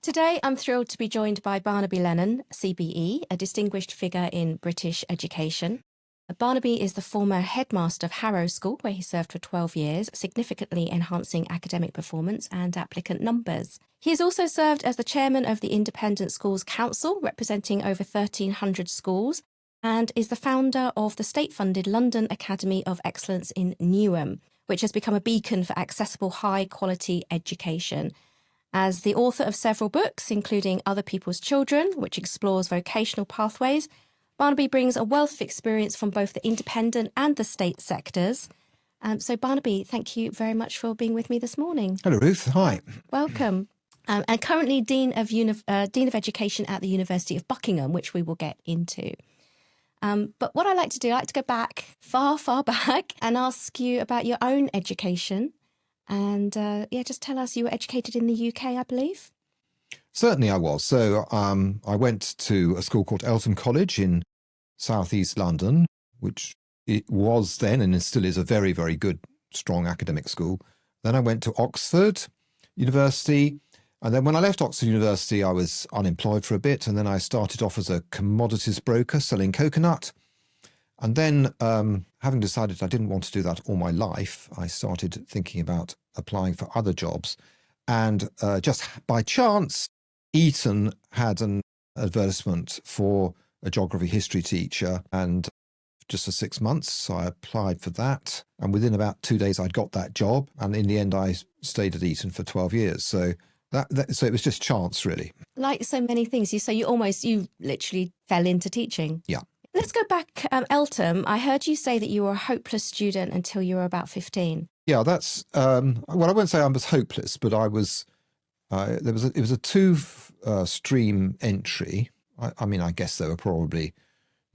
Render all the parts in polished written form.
Today, I'm thrilled to be joined by Barnaby Lenon, CBE, a distinguished figure in British education. Barnaby is the former Headmaster of Harrow School, where he served for 12 years, significantly enhancing academic performance and applicant numbers. He has also served as the chairman of the Independent Schools Council, representing over 1,300 schools, and is the founder of the state-funded London Academy of Excellence in Newham, which has become a beacon for accessible, high-quality education. As the author of several books, including Other People's Children, which explores vocational pathways, Barnaby brings a wealth of experience from both the independent and the state sectors. So Barnaby, thank you very much for being with me this morning. Hello, Ruth. Hi. Welcome. And currently Dean of Education at the University of Buckingham, which we will get into. But what I like to do, I like to go back, far, far back, and ask you about your own education. And just tell us, you were educated in the UK, I believe? Certainly I was. So I went to a school called Eton College in southeast London, which it was then and it still is a very, very good, strong academic school. Then I went to Oxford University. And then when I left Oxford University, I was unemployed for a bit. And then I started off as a commodities broker selling coconut. And then having decided I didn't want to do that all my life, I started thinking about applying for other jobs. And just by chance, Eton had an advertisement for a geography history teacher, and just for 6 months, so I applied for that. And within about 2 days, I'd got that job. And in the end, I stayed at Eton for 12 years. So so it was just chance, really. Like so many things, you literally fell into teaching. Yeah. Let's go back, Eltham. I heard you say that you were a hopeless student until you were about 15. Yeah, that's, well, I won't say I was hopeless, but I was, it was a two-stream entry. I mean, I guess there were probably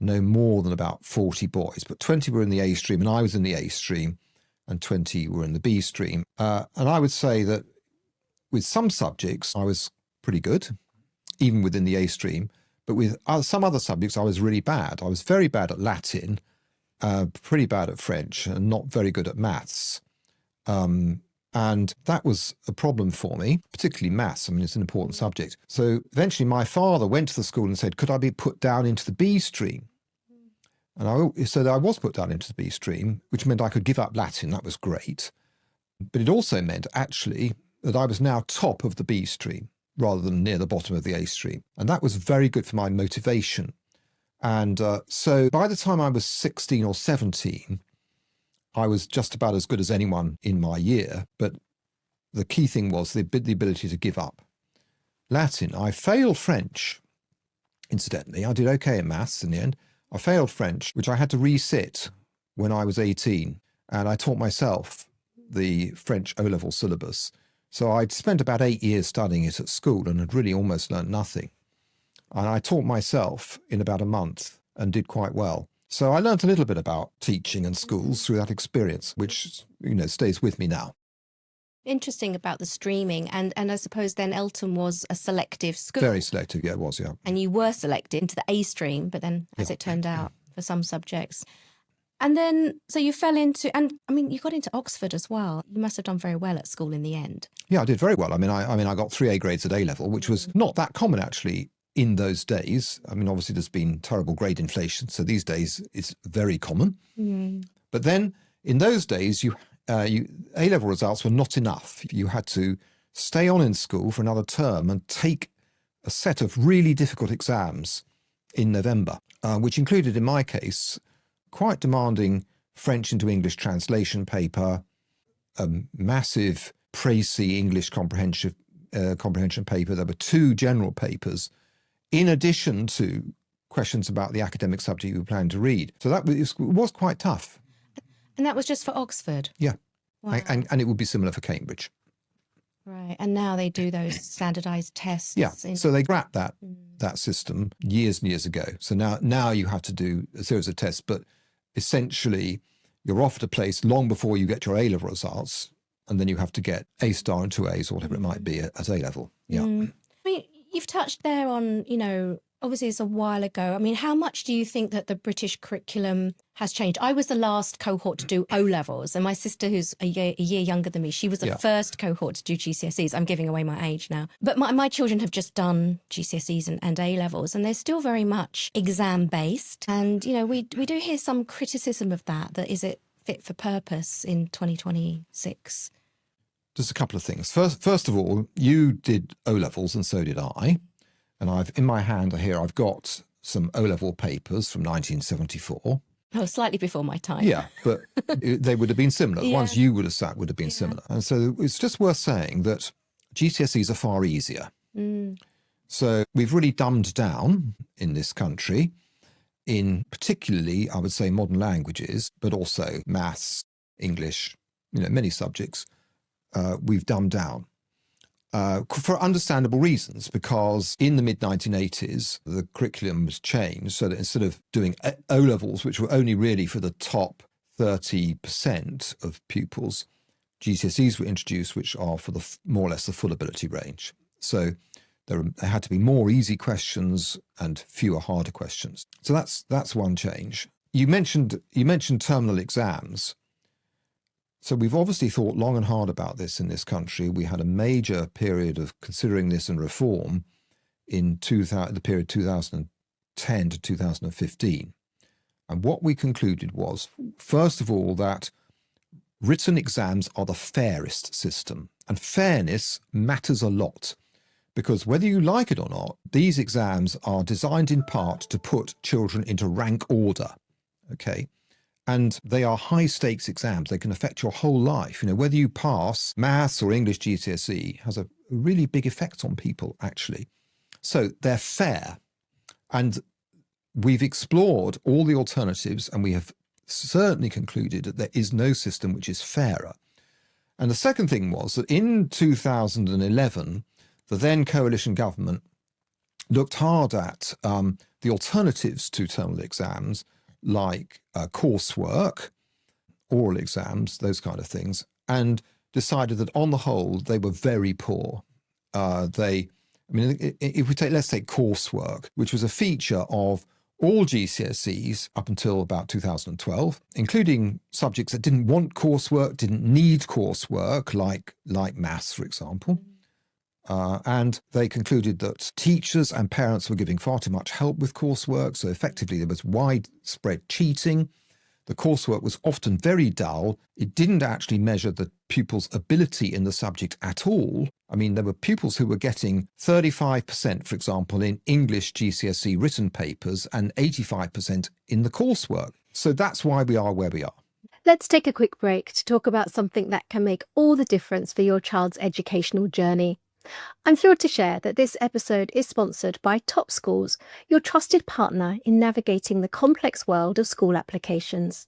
no more than about 40 boys, but 20 were in the A stream and I was in the A stream and 20 were in the B stream. And I would say that with some subjects, I was pretty good, even within the A stream. But with some other subjects, I was really bad. I was very bad at Latin, pretty bad at French, and not very good at maths. And that was a problem for me, particularly maths. I mean, it's an important subject. So eventually my father went to the school and said, could I be put down into the B stream? And so I was put down into the B stream, which meant I could give up Latin. That was great. But it also meant, actually, that I was now top of the B stream, rather than near the bottom of the A stream. And that was very good for my motivation. And so by the time I was 16 or 17, I was just about as good as anyone in my year. But the key thing was the ability to give up Latin. I failed French, incidentally. I did okay in maths in the end. I failed French, which I had to resit when I was 18. And I taught myself the French O-level syllabus. So I'd spent about 8 years studying it at school and had really almost learnt nothing. And I taught myself in about a month and did quite well. So I learnt a little bit about teaching and schools through that experience, which, stays with me now. Interesting about the streaming. And I suppose then Eltham was a selective school. Very selective, yeah, it was, yeah. And you were selected into the A stream, but then, as it turned out, for some subjects. And then, so you fell into, and I mean, you got into Oxford as well. You must have done very well at school in the end. Yeah, I did very well. I mean, I got 3 A grades at A level, which was not that common actually in those days. I mean, obviously there's been terrible grade inflation, so these days it's very common. But then in those days, A level results were not enough. You had to stay on in school for another term and take a set of really difficult exams in November, which included, in my case, quite demanding French into English translation paper, a massive précis English comprehension paper. There were 2 general papers, in addition to questions about the academic subject you were planning to read. So that was quite tough. And that was just for Oxford? Yeah. Wow. And it would be similar for Cambridge. Right. And now they do those standardised tests. Yeah. So they scrapped that system years and years ago. So now you have to do a series of tests, but essentially you're offered a place long before you get your A-level results, and then you have to get A star and 2 A's or whatever it might be at A level. Yeah. I mean, you've touched there on, obviously it's a while ago. I mean, how much do you think that the British curriculum has changed? I was the last cohort to do O-levels, and my sister, who's a year younger than me, she was the first cohort to do GCSEs. I'm giving away my age now. But my children have just done GCSEs and A-levels, and they're still very much exam-based. And, we do hear some criticism of that is it fit for purpose in 2026? Just a couple of things. First of all, you did O-levels and so did I. And I've in my hand here, I've got some O-level papers from 1974. Oh, slightly before my time. Yeah, but they would have been similar. The ones you would have sat would have been similar. And so it's just worth saying that GCSEs are far easier. So we've really dumbed down in this country in particularly, I would say, modern languages, but also maths, English, many subjects. We've dumbed down. For understandable reasons, because in the mid-1980s, the curriculum was changed so that instead of doing O-levels, which were only really for the top 30% of pupils, GCSEs were introduced, which are for the more or less the full ability range. So there had to be more easy questions and fewer harder questions. So that's one change. You mentioned terminal exams. So we've obviously thought long and hard about this in this country. We had a major period of considering this and reform in the period 2010 to 2015. And what we concluded was, first of all, that written exams are the fairest system. And fairness matters a lot, because whether you like it or not, these exams are designed in part to put children into rank order, okay? And they are high-stakes exams. They can affect your whole life. Whether you pass maths or English GCSE has a really big effect on people, actually. So they're fair. And we've explored all the alternatives, and we have certainly concluded that there is no system which is fairer. And the second thing was that in 2011, the then coalition government looked hard at the alternatives to terminal exams, like coursework, oral exams, those kind of things, and decided that on the whole, they were very poor. If let's take coursework, which was a feature of all GCSEs up until about 2012, including subjects that didn't want coursework, didn't need coursework, like maths, for example. And they concluded that teachers and parents were giving far too much help with coursework, so effectively there was widespread cheating. The coursework was often very dull. It didn't actually measure the pupils' ability in the subject at all. I mean, there were pupils who were getting 35%, for example, in English GCSE written papers and 85% in the coursework. So that's why we are where we are. Let's take a quick break to talk about something that can make all the difference for your child's educational journey. I'm thrilled to share that this episode is sponsored by Top Schools, your trusted partner in navigating the complex world of school applications.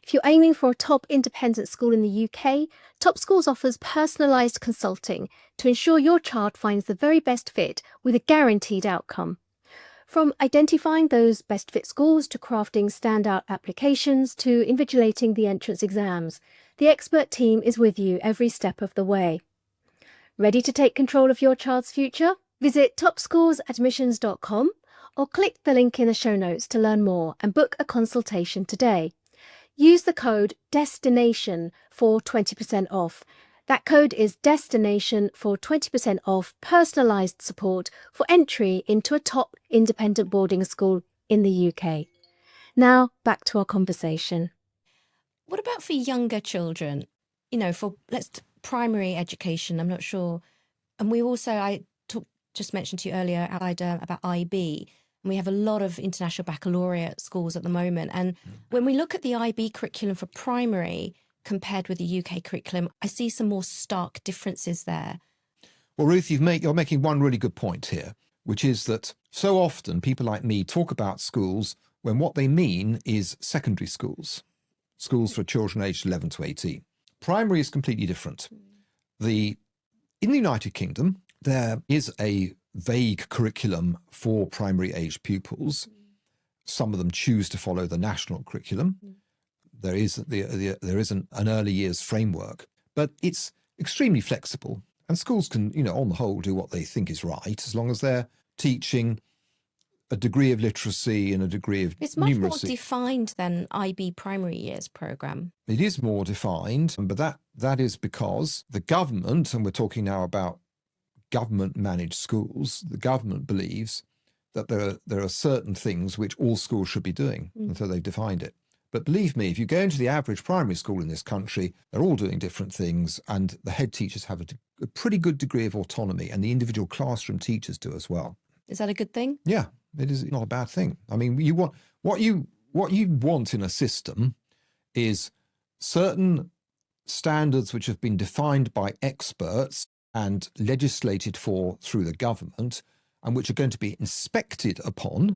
If you're aiming for a top independent school in the UK, Top Schools offers personalised consulting to ensure your child finds the very best fit with a guaranteed outcome. From identifying those best fit schools to crafting standout applications to invigilating the entrance exams, the expert team is with you every step of the way. Ready to take control of your child's future? Visit topschoolsadmissions.com or click the link in the show notes to learn more and book a consultation today. Use the code DESTINATION for 20% off. That code is DESTINATION for 20% off personalised support for entry into a top independent boarding school in the UK. Now, back to our conversation. What about for younger children? For primary education, I'm not sure. And we also, just mentioned to you earlier about IB, and we have a lot of international baccalaureate schools at the moment. And when we look at the IB curriculum for primary compared with the UK curriculum, I see some more stark differences there. Well, Ruth, you're making one really good point here, which is that so often people like me talk about schools when what they mean is secondary schools for children aged 11 to 18. Primary is completely different. In the United Kingdom, there is a vague curriculum for primary age pupils. Some of them choose to follow the national curriculum. There is an early years framework, but it's extremely flexible. And schools can, on the whole, do what they think is right, as long as they're teaching a degree of literacy and a degree of It's much more numeracy. defined than IB primary years programme. It is more defined, but that is because the government, and we're talking now about government-managed schools, the government believes that there are certain things which all schools should be doing, and so they've defined it. But believe me, if you go into the average primary school in this country, they're all doing different things, and the head teachers have a pretty good degree of autonomy, and the individual classroom teachers do as well. Is that a good thing? Yeah, it is not a bad thing. I mean, you want what you want in a system is certain standards which have been defined by experts and legislated for through the government, and which are going to be inspected upon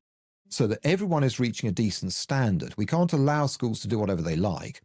so that everyone is reaching a decent standard. We can't allow schools to do whatever they like.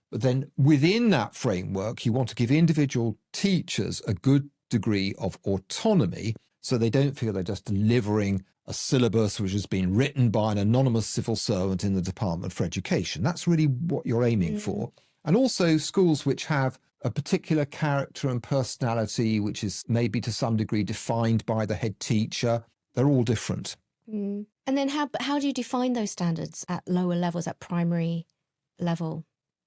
But then within that framework, you want to give individual teachers a good degree of autonomy so they don't feel they're just delivering a syllabus which has been written by an anonymous civil servant in the Department for Education. That's really what you're aiming for. And also schools which have a particular character and personality, which is maybe to some degree defined by the head teacher. They're all different. And then how do you define those standards at lower levels, at primary level?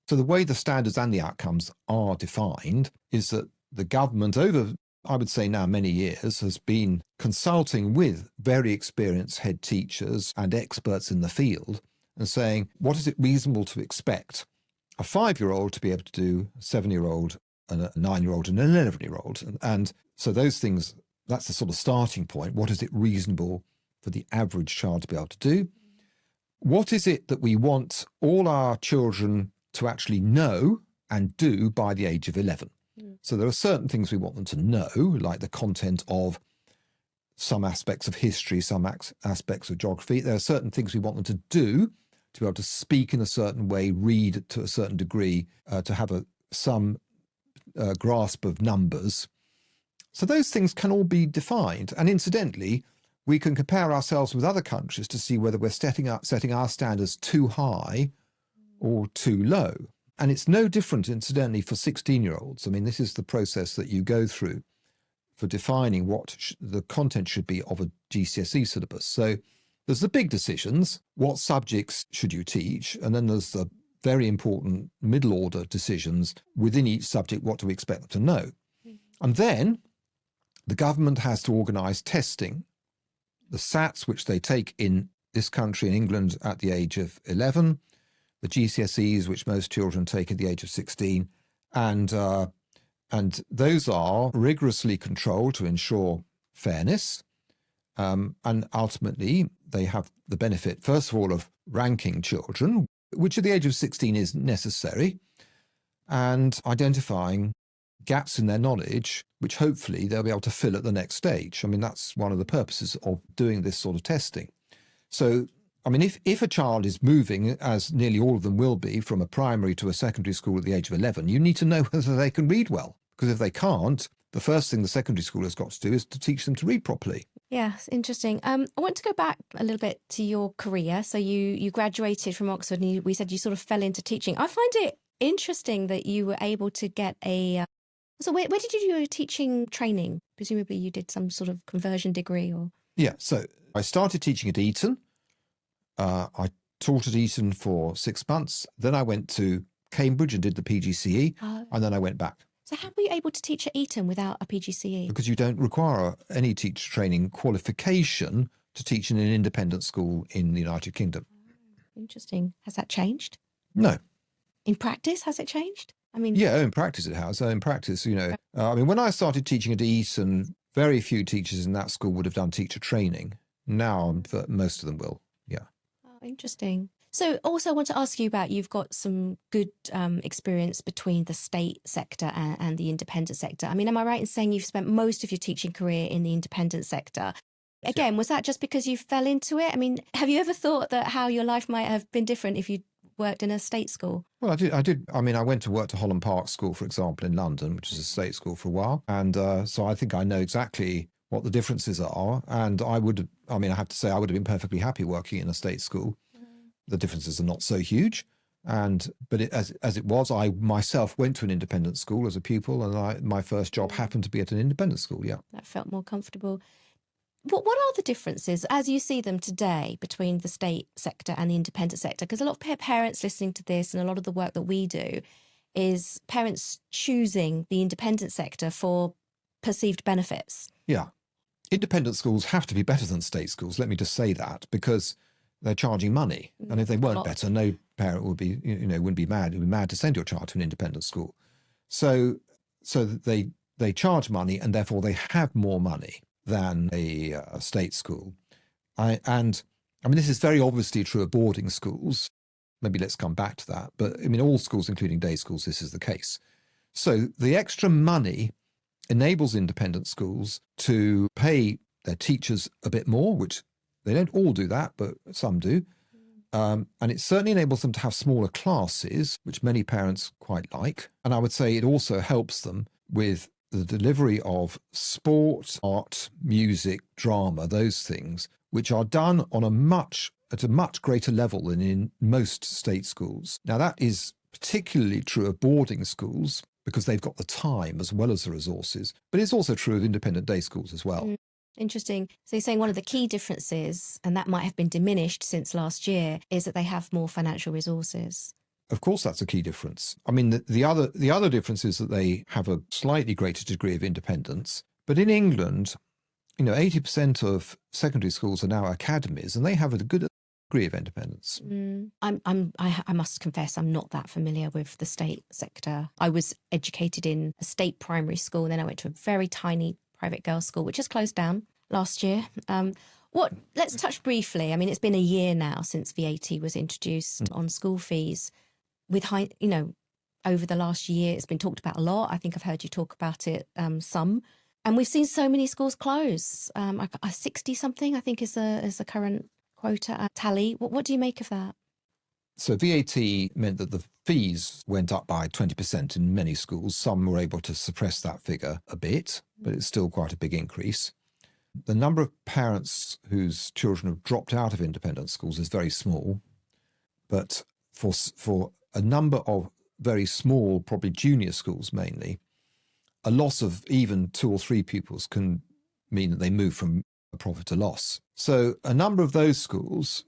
So the way the standards and the outcomes are defined is that the government over, I would say now many years, has been consulting with very experienced head teachers and experts in the field and saying, what is it reasonable to expect a 5-year-old to be able to do, a 7-year-old, and a 9-year-old and an 11-year-old? And so those things, that's the sort of starting point. What is it reasonable for the average child to be able to do? What is it that we want all our children to actually know and do by the age of 11? So there are certain things we want them to know, like the content of some aspects of history, some aspects of geography. There are certain things we want them to do, to be able to speak in a certain way, read to a certain degree, to have some grasp of numbers. So those things can all be defined. And incidentally, we can compare ourselves with other countries to see whether we're setting our standards too high or too low. And it's no different, incidentally, for 16-year-olds. I mean, this is the process that you go through for defining what the content should be of a GCSE syllabus. So there's the big decisions. What subjects should you teach? And then there's the very important middle order decisions within each subject. What do we expect them to know? And then the government has to organise testing. The SATs, which they take in this country, in England, at the age of 11, the GCSEs, which most children take at the age of 16, and those are rigorously controlled to ensure fairness, and ultimately they have the benefit, first of all, of ranking children, which at the age of 16 is necessary, and identifying gaps in their knowledge, which hopefully they'll be able to fill at the next stage. I mean, that's one of the purposes of doing this sort of testing. So, I mean, if a child is moving, as nearly all of them will be, from a primary to a secondary school at the age of 11, you need to know whether they can read well. Because if they can't, the first thing the secondary school has got to do is to teach them to read properly. Yes, interesting. I want to go back a little bit to your career. So you graduated from Oxford and we said you sort of fell into teaching. I find it interesting that you were able to get a... So where did you do your teaching training? Presumably you did some sort of conversion degree or... Yeah, so I started teaching at Eton. I taught at Eton for 6 months. Then I went to Cambridge and did the PGCE, and then I went back. So how were you able to teach at Eton without a PGCE? Because you don't require any teacher training qualification to teach in an independent school in the United Kingdom. Interesting. Has that changed? No. In practice, has it changed? I mean... Yeah, in practice it has. In practice, you know, I mean, when I started teaching at Eton, very few teachers in that school would have done teacher training. Now, most of them will, yeah. Oh, interesting. So also I want to ask you about, you've got some good experience between the state sector and the independent sector. I mean, am I right in saying you've spent most of your teaching career in the independent sector? Again, was that just because you fell into it? I mean, have you ever thought that how your life might have been different if you worked in a state school? Well, I did. I mean, I went to work to Holland Park School, for example, in London, which is a state school for a while. And so I think I know exactly what the differences are. And I have to say, I would have been perfectly happy working in a state school. The differences are not so huge. But as it was, I myself went to an independent school as a pupil, and my first job happened to be at an independent school, yeah. That felt more comfortable. What are the differences, as you see them today, between the state sector and the independent sector? Because a lot of parents listening to this, and a lot of the work that we do, is parents choosing the independent sector for perceived benefits. Yeah. Independent schools have to be better than state schools. Let me just say that, because they're charging money. And if they weren't better, no parent would be, wouldn't be mad. It would be mad to send your child to an independent school. So they charge money, and therefore they have more money than a state school. And this is very obviously true of boarding schools. Maybe let's come back to that. But all schools, including day schools, this is the case. So the extra money enables independent schools to pay their teachers a bit more, which they don't all do that, but some do. And it certainly enables them to have smaller classes, which many parents quite like. And I would say it also helps them with the delivery of sport, art, music, drama, those things, which are done on at a much greater level than in most state schools. Now, that is particularly true of boarding schools because they've got the time as well as the resources, but it's also true of independent day schools as well. Interesting. So you're saying one of the key differences, and that might have been diminished since last year, is that they have more financial resources. Of course, that's a key difference. The other difference is that they have a slightly greater degree of independence. But in England, 80% of secondary schools are now academies, and they have a good degree of independence. I must confess, I'm not that familiar with the state sector. I was educated in a state primary school, and then I went to a very tiny private girls' school, which has closed down last year. Let's touch briefly. It's been a year now since VAT was introduced on school fees. Over the last year, it's been talked about a lot. I think I've heard you talk about it some. And we've seen so many schools close. 60 something, I think, is the current quota tally. What do you make of that? So VAT meant that the fees went up by 20% in many schools. Some were able to suppress that figure a bit, but it's still quite a big increase. The number of parents whose children have dropped out of independent schools is very small. But for a number of very small, probably junior schools mainly, a loss of even 2 or 3 pupils can mean that they move from a profit to loss. So a number of those schools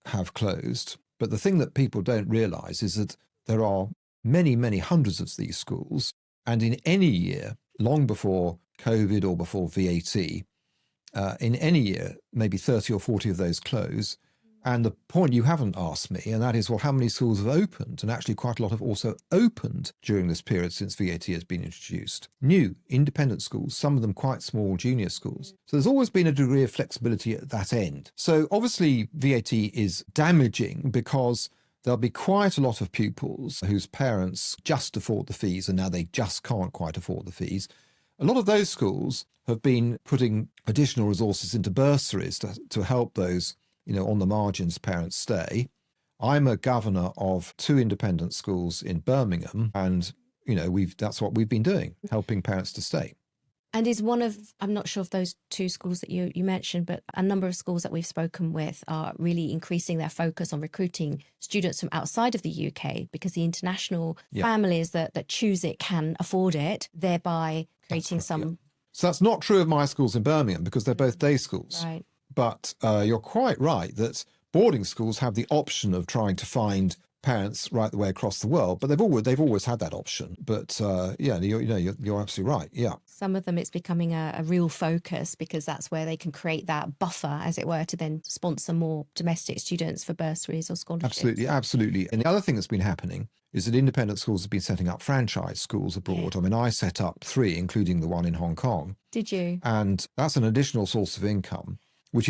have closed. But the thing that people don't realise is that there are many, many hundreds of these schools. And in any year, long before COVID or before VAT, in any year, maybe 30 or 40 of those close. And the point you haven't asked me, and that is, how many schools have opened? And actually quite a lot have also opened during this period since VAT has been introduced. New, independent schools, some of them quite small junior schools. So there's always been a degree of flexibility at that end. So obviously VAT is damaging because there'll be quite a lot of pupils whose parents just afford the fees and now they just can't quite afford the fees. A lot of those schools have been putting additional resources into bursaries to help those on the margins parents stay. I'm a governor of 2 independent schools in Birmingham, and that's what we've been doing, helping parents to stay. And is one of, I'm not sure of those 2 schools that you mentioned, but a number of schools that we've spoken with are really increasing their focus on recruiting students from outside of the UK, because the international families that choose it can afford it, thereby creating some... So that's not true of my schools in Birmingham, because they're both day schools. Right. But you're quite right that boarding schools have the option of trying to find parents right the way across the world, but they've always had that option. But you're absolutely right. Yeah. Some of them, it's becoming a real focus because that's where they can create that buffer, as it were, to then sponsor more domestic students for bursaries or scholarships. Absolutely. And the other thing that's been happening is that independent schools have been setting up franchise schools abroad. Yeah. I set up 3, including the one in Hong Kong. Did you? And that's an additional source of income, which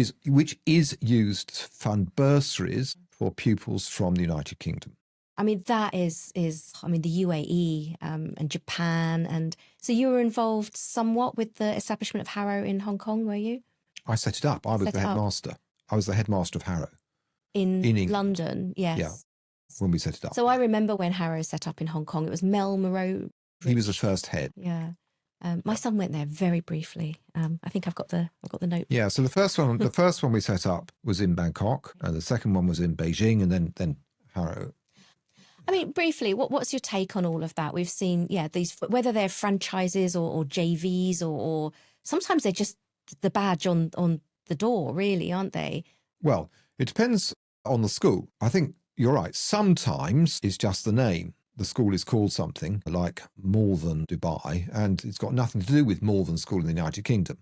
is used to fund bursaries for pupils from the United Kingdom. That is the UAE and Japan. And so you were involved somewhat with the establishment of Harrow in Hong Kong, were you? I set it up. I was the headmaster. I was the headmaster of Harrow. In England. London, yes. Yeah, when we set it up. So I remember when Harrow set up in Hong Kong, it was Mel Moreau. He was the first head. Yeah. My son went there very briefly. I think I've got the note. Yeah. So the first one we set up was in Bangkok. The second one was in Beijing, and then Harrow. Briefly, what's your take on all of that? We've seen, these, whether they're franchises or JVs or sometimes they're just the badge on the door, really, aren't they? Well, it depends on the school. I think you're right. Sometimes it's just the name. The school is called something like Malvern Dubai, and it's got nothing to do with Malvern School in the United Kingdom,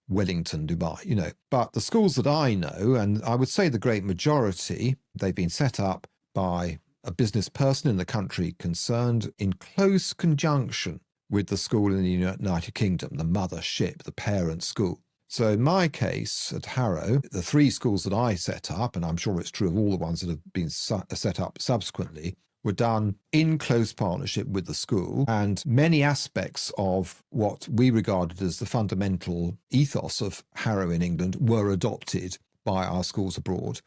Wellington, Dubai, you know. But the schools that I know, and I would say the great majority, they've been set up by a business person in the country concerned in close conjunction with the school in the United Kingdom, the mothership, the parent school. So in my case at Harrow, the 3 schools that I set up, and I'm sure it's true of all the ones that have been set up subsequently, were done in close partnership with the school, and many aspects of what we regarded as the fundamental ethos of Harrow in England were adopted by our schools abroad.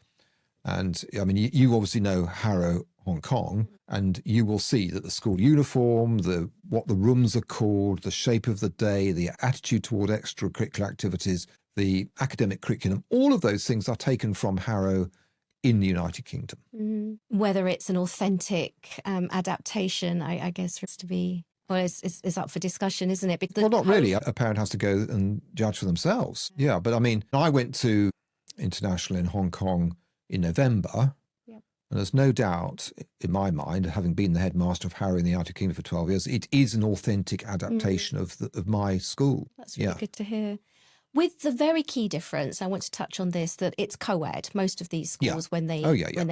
And I mean, you obviously know Harrow Hong Kong, and you will see that the school uniform, what the rooms are called, the shape of the day, the attitude toward extracurricular activities, the academic curriculum, all of those things are taken from Harrow in the United Kingdom. Whether it's an authentic adaptation, I guess, it's to be, well, it's up for discussion, isn't it? Well, not really. A parent has to go and judge for themselves. Yeah, but I mean, I went to International in Hong Kong in November, and there's no doubt in my mind, having been the headmaster of Harrow in the United Kingdom for 12 years, it is an authentic adaptation of my school. That's really good to hear. With the very key difference, I want to touch on this, that it's co-ed, most of these schools, when they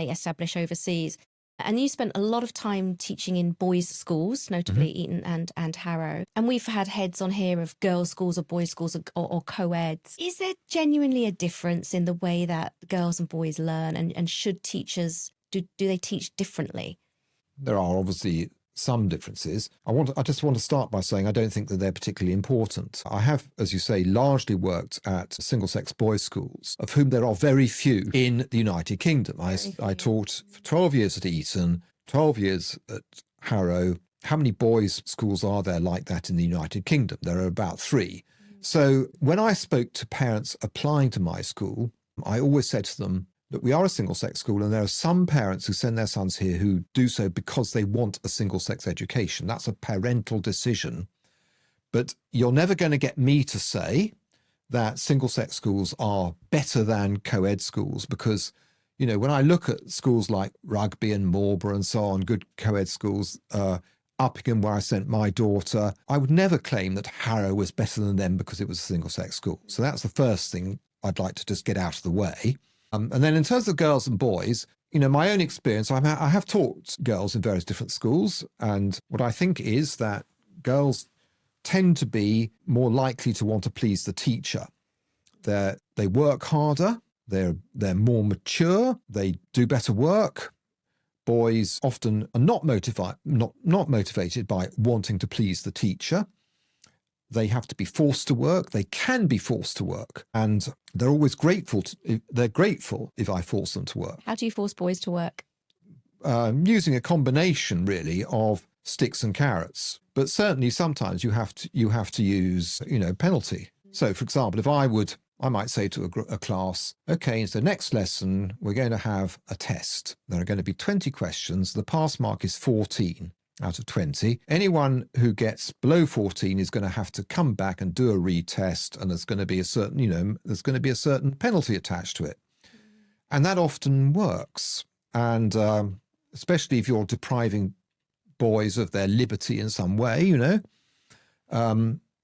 establish overseas. And you spent a lot of time teaching in boys' schools, notably Eton and Harrow. And we've had heads on here of girls' schools or boys' schools or co-eds. Is there genuinely a difference in the way that girls and boys learn? And should teachers, do they teach differently? There are obviously some differences. I just want to start by saying I don't think that they're particularly important. I have, as you say, largely worked at single-sex boys' schools, of whom there are very few in the United Kingdom. I taught for 12 years at Eton, 12 years at Harrow. How many boys' schools are there like that in the United Kingdom? There are about 3. So when I spoke to parents applying to my school, I always said to them, that we are a single-sex school, and there are some parents who send their sons here who do so because they want a single-sex education. That's a parental decision. But you're never going to get me to say that single-sex schools are better than co-ed schools, because, you know, when I look at schools like Rugby and Marlborough and so on, good co-ed schools, Uppingham, where I sent my daughter, I would never claim that Harrow was better than them because it was a single-sex school. So that's the first thing I'd like to just get out of the way. And then in terms of girls and boys, you know, my own experience, I have taught girls in various different schools. And what I think is that girls tend to be more likely to want to please the teacher. They work harder, they're more mature, they do better work. Boys often are not motivated by wanting to please the teacher. They have to be forced to work. They can be forced to work, and they're always grateful. They're grateful if I force them to work. How do you force boys to work? Using a combination, really, of sticks and carrots. But certainly, sometimes you have to use, you know, penalty. So, for example, if I might say to a class, okay, so next lesson we're going to have a test. There are going to be 20 questions. The pass mark is 14. Out of 20. Anyone who gets below 14 is going to have to come back and do a retest, and there's going to be a certain penalty attached to it. And that often works. And especially if you're depriving boys of their liberty in some way, you know.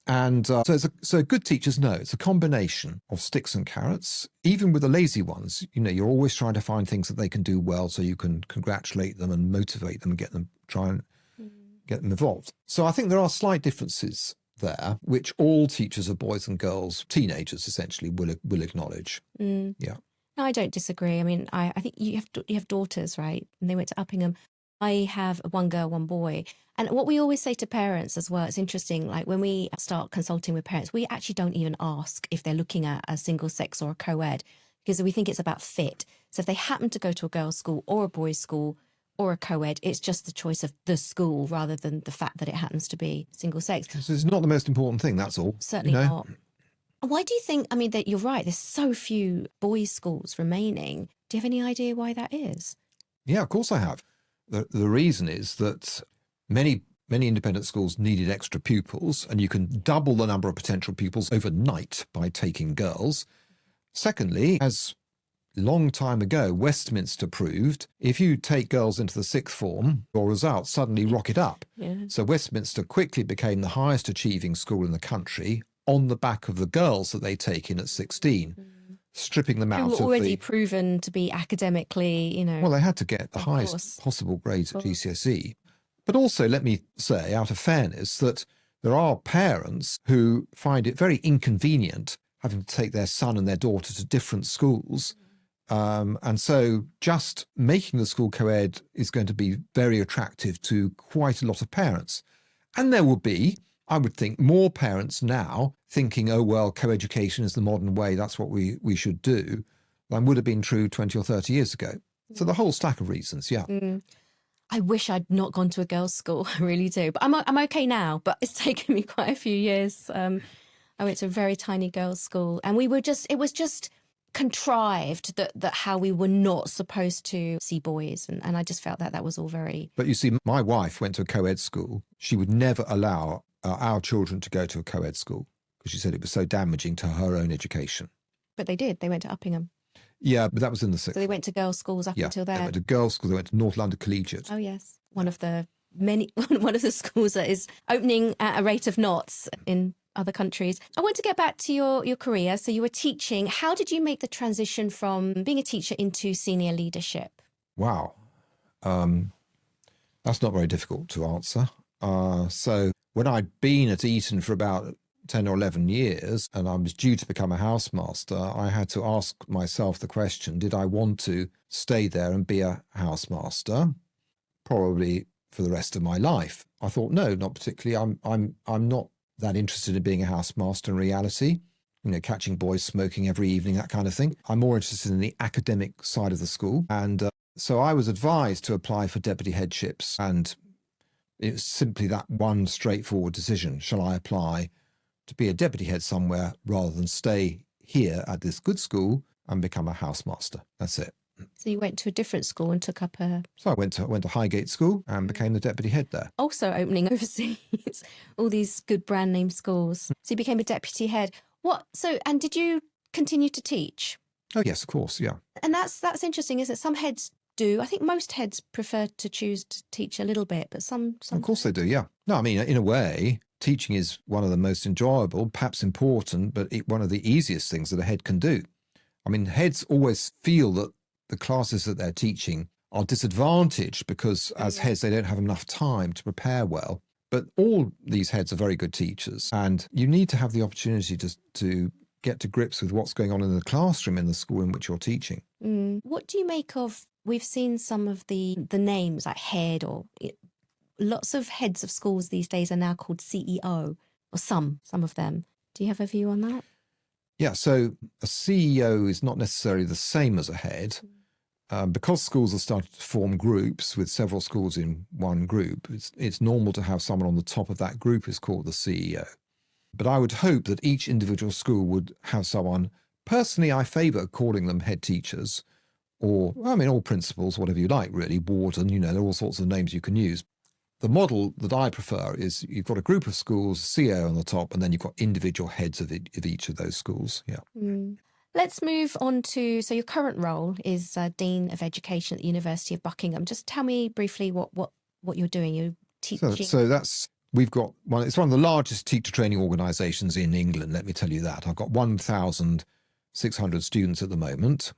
So good teachers know it's a combination of sticks and carrots. Even with the lazy ones, you know, you're always trying to find things that they can do well so you can congratulate them and motivate them and try and get them involved. So I think there are slight differences there, which all teachers of boys and girls, teenagers essentially, will acknowledge. Yeah. No, I don't disagree. I mean, I think you have daughters, right? And they went to Uppingham. I have one girl, one boy. And what we always say to parents as well, it's interesting, like when we start consulting with parents, we actually don't even ask if they're looking at a single sex or a co-ed, because we think it's about fit. So if they happen to go to a girls' school or a boys' school or a co-ed, it's just the choice of the school rather than the fact that it happens to be single sex. So it's not the most important thing, that's all. Certainly not. Why do you think, I mean, that you're right, there's so few boys' schools remaining. Do you have any idea why that is? Yeah, of course I have. The reason is that many many independent schools needed extra pupils, and you can double the number of potential pupils overnight by taking girls. Secondly, as a long time ago, Westminster proved if you take girls into the sixth form, your results suddenly rocket up. Yeah. So Westminster quickly became the highest achieving school in the country on the back of the girls that they take in at 16, stripping them Who out were of already the... proven to be academically, you know. Well, they had to get the Of highest course. possible grades at Of course. GCSE. But also, let me say, out of fairness, that there are parents who find it very inconvenient having to take their son and their daughter to different schools. And so just making the school co-ed is going to be very attractive to quite a lot of parents. And there will be, I would think, more parents now thinking, oh, well, co-education is the modern way, that's what we should do, than would have been true 20 or 30 years ago. So the whole stack of reasons, yeah. I wish I'd not gone to a girls' school. I really do. But I'm okay now. But it's taken me quite a few years. I went to a very tiny girls' school, and it was just contrived that how we were not supposed to see boys. And I just felt that was all very... But you see, my wife went to a co-ed school. She would never allow our children to go to a co-ed school because she said it was so damaging to her own education. But they did. They went to Uppingham. Yeah, but that was in the sixth. So they went to girls' schools up until They there. went to girls' school. They went to North London Collegiate. Oh, yes. One of the schools that is opening at a rate of knots in other countries. I want to get back to your career. So you were teaching. How did you make the transition from being a teacher into senior leadership? Wow. That's not very difficult to answer. So when I'd been at Eton for about 10 or 11 years and I was due to become a housemaster, I had to ask myself the question, did I want to stay there and be a housemaster? Probably for the rest of my life. I thought, no, not particularly. I'm not that interested in being a housemaster in reality, you know, catching boys smoking every evening, that kind of thing. I'm more interested in the academic side of the school. And so I was advised to apply for deputy headships, and it was simply that one straightforward decision. Shall I apply to be a deputy head somewhere rather than stay here at this good school and become a housemaster? That's it. So you went to a different school and took up a... So I went to Highgate School and became the deputy head there. Also opening overseas, all these good brand name schools. So you became a deputy head. And did you continue to teach? Oh, yes, of course, yeah. And that's interesting, isn't it? Some heads do. I think most heads prefer to choose to teach a little bit, but some Of course they do, yeah. No, I mean, in a way, teaching is one of the most enjoyable, perhaps important, but one of the easiest things that a head can do. I mean, heads always feel that the classes that they're teaching are disadvantaged because as heads, they don't have enough time to prepare well. But all these heads are very good teachers, and you need to have the opportunity to get to grips with what's going on in the classroom in the school in which you're teaching. What do you make of, we've seen some of the names like head or lots of heads of schools these days are now called CEO, or some of them. Do you have a view on that? Yeah, so a CEO is not necessarily the same as a head. Because schools have started to form groups with several schools in one group, it's normal to have someone on the top of that group who's called the CEO. But I would hope that each individual school would have someone, personally I favour calling them head teachers, or, all principals, whatever you like really, warden, there are all sorts of names you can use. The model that I prefer is you've got a group of schools, CEO on the top, and then you've got individual heads of each of those schools, yeah. Let's move on to, so your current role is Dean of Education at the University of Buckingham. Just tell me briefly what you're doing. You're teaching. So we've got it's one of the largest teacher training organisations in England, let me tell you that. I've got 1,600 students at the moment,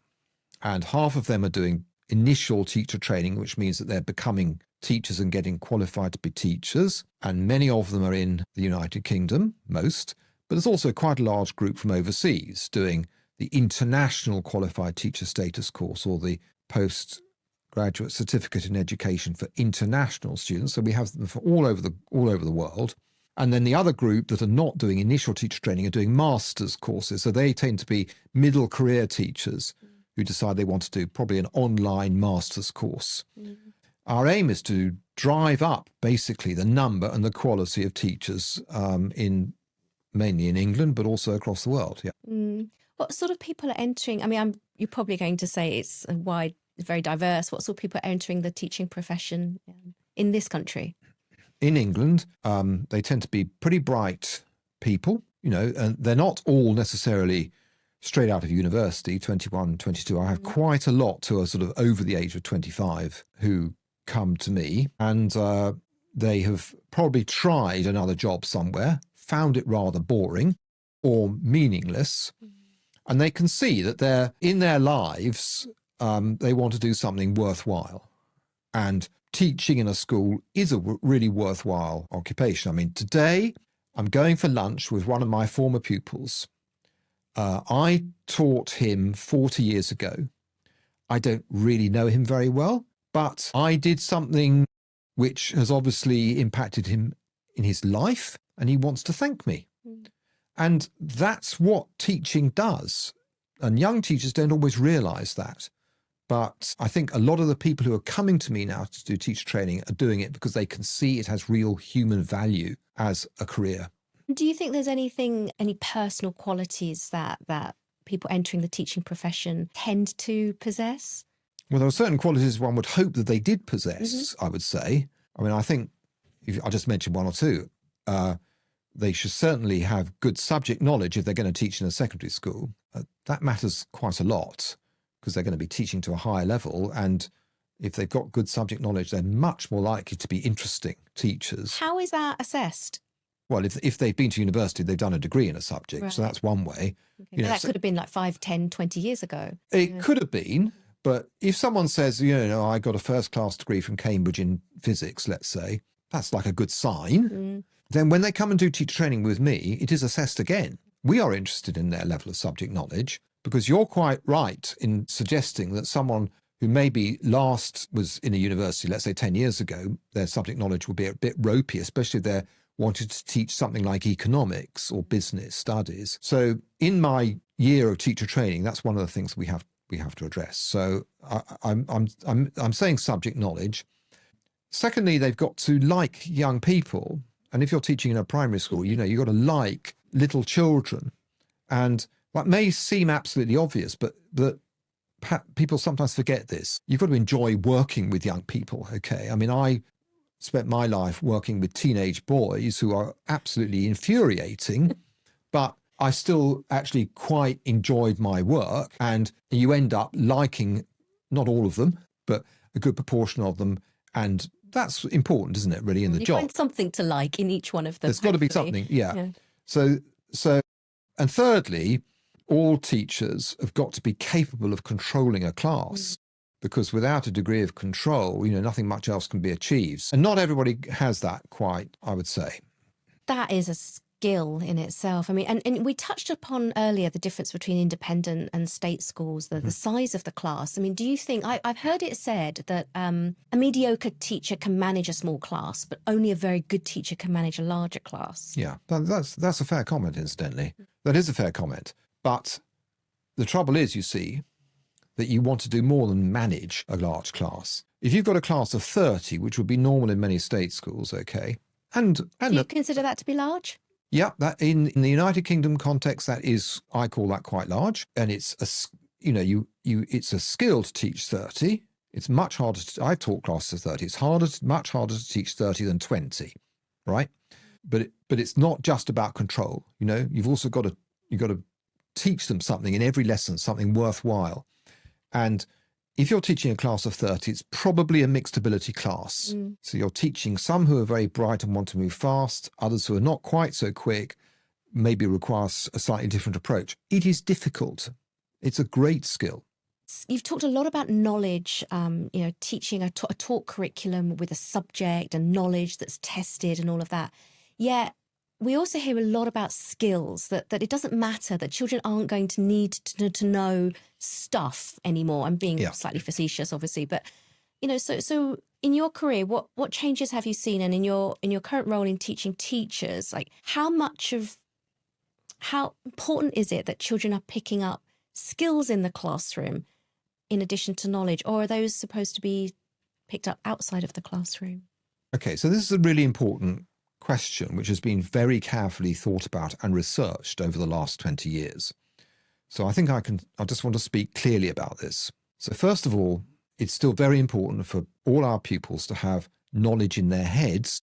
and half of them are doing initial teacher training, which means that they're becoming teachers and getting qualified to be teachers. And many of them are in the United Kingdom, most, but there's also quite a large group from overseas doing the International Qualified Teacher Status course, or the Postgraduate Certificate in Education for international students. So we have them for all over the world. And then the other group that are not doing initial teacher training are doing master's courses. So they tend to be middle career teachers who decide they want to do probably an online master's course. Our aim is to drive up basically the number and the quality of teachers mainly in England, but also across the world. Yeah. What sort of people are entering? You're probably going to say it's very diverse. What sort of people are entering the teaching profession in this country? in England, they tend to be pretty bright people, and they're not all necessarily straight out of university, 21, 22. I have quite a lot who are sort of over the age of 25 who come to me, and they have probably tried another job somewhere, found it rather boring or meaningless, and they can see that they're in their lives, they want to do something worthwhile. And teaching in a school is a really worthwhile occupation. I mean, today I'm going for lunch with one of my former pupils. I taught him 40 years ago. I don't really know him very well, but I did something which has obviously impacted him in his life, and he wants to thank me. And that's what teaching does. And young teachers don't always realise that. But I think a lot of the people who are coming to me now to do teacher training are doing it because they can see it has real human value as a career. Do you think there's any personal qualities that people entering the teaching profession tend to possess? Well, there are certain qualities one would hope that they did possess, I would say. I mean, I think, I just mentioned one or two, they should certainly have good subject knowledge if they're going to teach in a secondary school. That matters quite a lot because they're going to be teaching to a higher level. And if they've got good subject knowledge, they're much more likely to be interesting teachers. How is that assessed? Well, if they've been to university, they've done a degree in a subject. Right. So that's one way. Okay. That could have been like 5, 10, 20 years ago. It could have been. But if someone says, I got a first-class degree from Cambridge in physics, let's say, that's like a good sign. Then when they come and do teacher training with me, it is assessed again. We are interested in their level of subject knowledge because you're quite right in suggesting that someone who maybe last was in a university, let's say 10 years ago, their subject knowledge will be a bit ropey, especially if they're wanted to teach something like economics or business studies. So in my year of teacher training, that's one of the things we have to address. So I'm saying subject knowledge. Secondly, they've got to like young people. And if you're teaching in a primary school, you've got to like little children. And that may seem absolutely obvious, but people sometimes forget this. You've got to enjoy working with young people, okay? I mean, I spent my life working with teenage boys who are absolutely infuriating, but I still actually quite enjoyed my work. And you end up liking, not all of them, but a good proportion of them. And that's important, isn't it, really, in the job? You find something to like in each one of them. There's got to be something, yeah. So, and thirdly, all teachers have got to be capable of controlling a class because without a degree of control, nothing much else can be achieved. And not everybody has that quite, I would say. That is a skill in itself. I mean, and we touched upon earlier the difference between independent and state schools, the size of the class. I mean, do you think, I've heard it said that a mediocre teacher can manage a small class, but only a very good teacher can manage a larger class? Yeah, that's a fair comment, incidentally. That is a fair comment. But the trouble is, you see, that you want to do more than manage a large class. If you've got a class of 30, which would be normal in many state schools, okay, and do you consider that to be large? Yeah, that in the United Kingdom context, that is, I call that quite large, and it's it's a skill to teach 30. It's much harder. I've taught classes of 30. It's much harder to teach 30 than 20, right? But it's not just about control. You've also got to teach them something in every lesson, something worthwhile. And if you're teaching a class of 30, it's probably a mixed ability class. So you're teaching some who are very bright and want to move fast, others who are not quite so quick, maybe requires a slightly different approach. It is difficult. It's a great skill. You've talked a lot about knowledge, teaching a taught curriculum with a subject and knowledge that's tested and all of that. Yet we also hear a lot about skills, that it doesn't matter, that children aren't going to need to know stuff anymore. I'm being slightly facetious, obviously, but so in your career, what changes have you seen, and in your current role in teaching teachers, like how important is it that children are picking up skills in the classroom in addition to knowledge, or are those supposed to be picked up outside of the classroom? Okay, so this is a really important question which has been very carefully thought about and researched over the last 20 years. So I think I just want to speak clearly about this. So first of all, it's still very important for all our pupils to have knowledge in their heads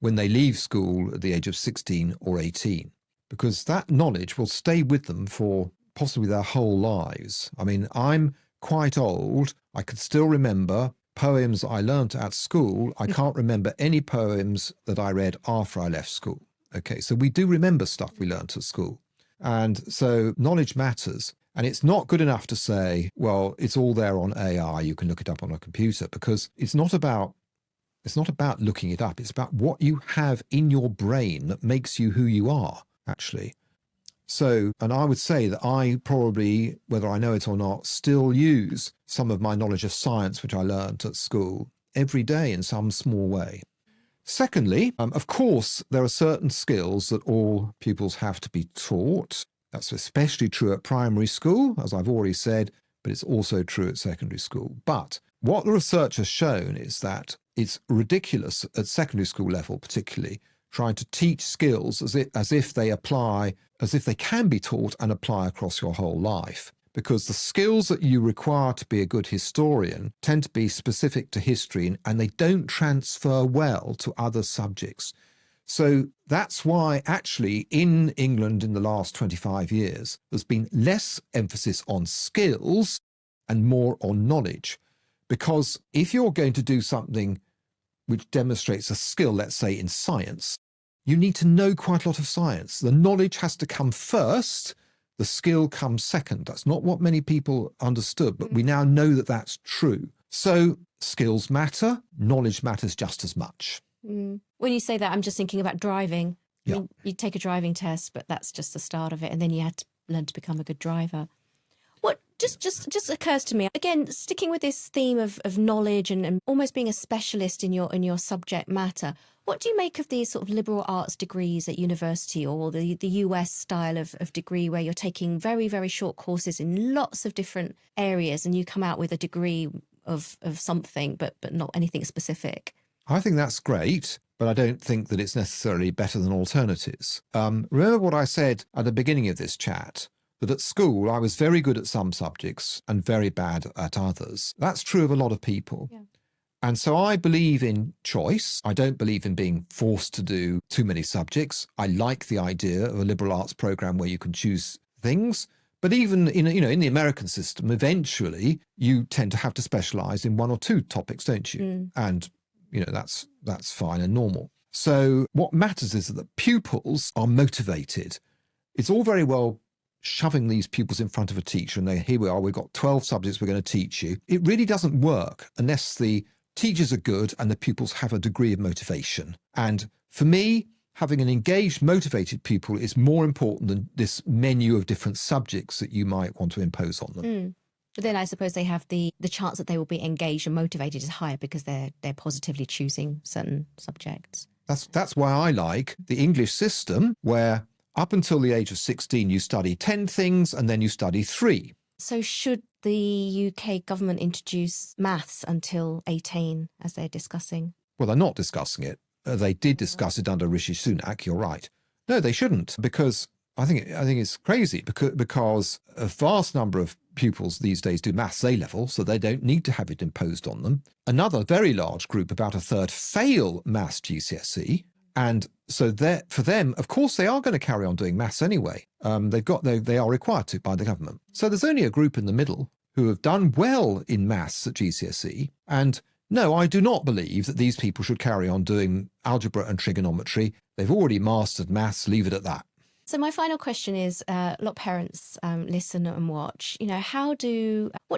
when they leave school at the age of 16 or 18, because that knowledge will stay with them for possibly their whole lives. I mean, I'm quite old. I could still remember poems I learnt at school. I can't remember any poems that I read after I left school. Okay, so we do remember stuff we learnt at school. And so knowledge matters. And it's not good enough to say, well, it's all there on AI, you can look it up on a computer, because it's not about looking it up. It's about what you have in your brain that makes you who you are, actually. So, and I would say that I probably, whether I know it or not, still use some of my knowledge of science, which I learnt at school, every day in some small way. Secondly, of course, there are certain skills that all pupils have to be taught. That's especially true at primary school, as I've already said, but it's also true at secondary school. But what the research has shown is that it's ridiculous at secondary school level, particularly, trying to teach skills as if they can be taught and apply across your whole life. Because the skills that you require to be a good historian tend to be specific to history, and they don't transfer well to other subjects. So that's why actually in England in the last 25 years, there's been less emphasis on skills and more on knowledge. Because if you're going to do something which demonstrates a skill, let's say in science, you need to know quite a lot of science. The knowledge has to come first, the skill comes second. That's not what many people understood, but we now know that that's true. So skills matter, knowledge matters just as much. When you say that, I'm just thinking about driving. I mean, you take a driving test, but that's just the start of it, and then you had to learn to become a good driver. What just occurs to me, again, sticking with this theme of knowledge and almost being a specialist in your subject matter, what do you make of these sort of liberal arts degrees at university, or the US style of degree where you're taking very, very short courses in lots of different areas and you come out with a degree of something, but not anything specific? I think that's great, but I don't think that it's necessarily better than alternatives. Remember what I said at the beginning of this chat, that at school I was very good at some subjects and very bad at others. That's true of a lot of people. Yeah. And so I believe in choice. I don't believe in being forced to do too many subjects. I like the idea of a liberal arts program where you can choose things. But even in the American system, eventually you tend to have to specialize in one or two topics, don't you? And that's fine and normal. So what matters is that pupils are motivated. It's all very well shoving these pupils in front of a teacher and here we are, we've got 12 subjects we're going to teach you. It really doesn't work unless the teachers are good and the pupils have a degree of motivation. And for me, having an engaged, motivated pupil is more important than this menu of different subjects that you might want to impose on them. But then I suppose they have the chance that they will be engaged and motivated is higher because they're positively choosing certain subjects. That's why I like the English system, where up until the age of 16 you study 10 things and then you study 3. So should the UK government introduce maths until 18, as they're discussing? Well, they're not discussing it. They did discuss it under Rishi Sunak, you're right. No, they shouldn't, because I think it's crazy because a vast number of pupils these days do maths A-level, so they don't need to have it imposed on them. Another very large group, about a third, fail maths GCSE. And so for them, of course, they are going to carry on doing maths anyway. They are required to by the government. So there's only a group in the middle who have done well in maths at GCSE. And no, I do not believe that these people should carry on doing algebra and trigonometry. They've already mastered maths, leave it at that. So my final question is, a lot of parents listen and watch. What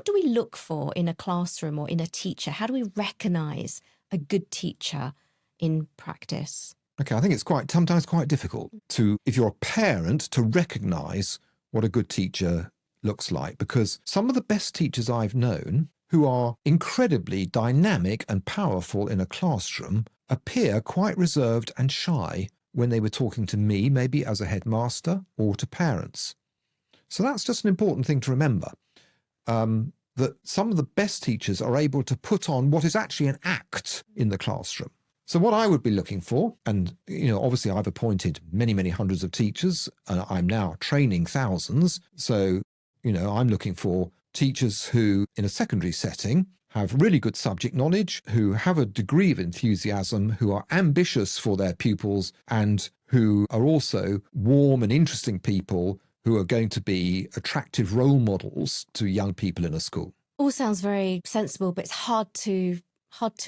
do we look for in a classroom or in a teacher? How do we recognise a good teacher in practice? Okay, I think it's sometimes quite difficult if you're a parent, to recognise what a good teacher looks like, because some of the best teachers I've known, who are incredibly dynamic and powerful in a classroom, appear quite reserved and shy when they were talking to me, maybe as a headmaster, or to parents. So that's just an important thing to remember, that some of the best teachers are able to put on what is actually an act in the classroom. So what I would be looking for, and obviously I've appointed many, many hundreds of teachers, and I'm now training thousands. So, I'm looking for teachers who, in a secondary setting, have really good subject knowledge, who have a degree of enthusiasm, who are ambitious for their pupils, and who are also warm and interesting people who are going to be attractive role models to young people in a school. All sounds very sensible, but it's hard to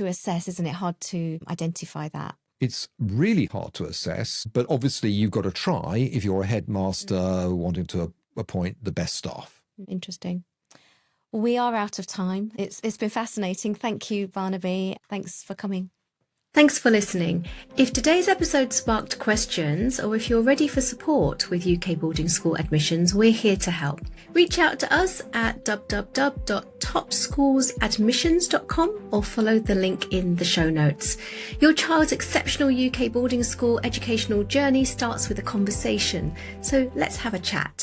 assess, isn't it? Hard to identify that. It's really hard to assess, but obviously you've got to try if you're a headmaster wanting to appoint the best staff. Interesting. We are out of time. It's been fascinating. Thank you, Barnaby. Thanks for coming. Thanks for listening. If today's episode sparked questions, or if you're ready for support with UK boarding school admissions, we're here to help. Reach out to us at www.topschoolsadmissions.com or follow the link in the show notes. Your child's exceptional UK boarding school educational journey starts with a conversation, so let's have a chat.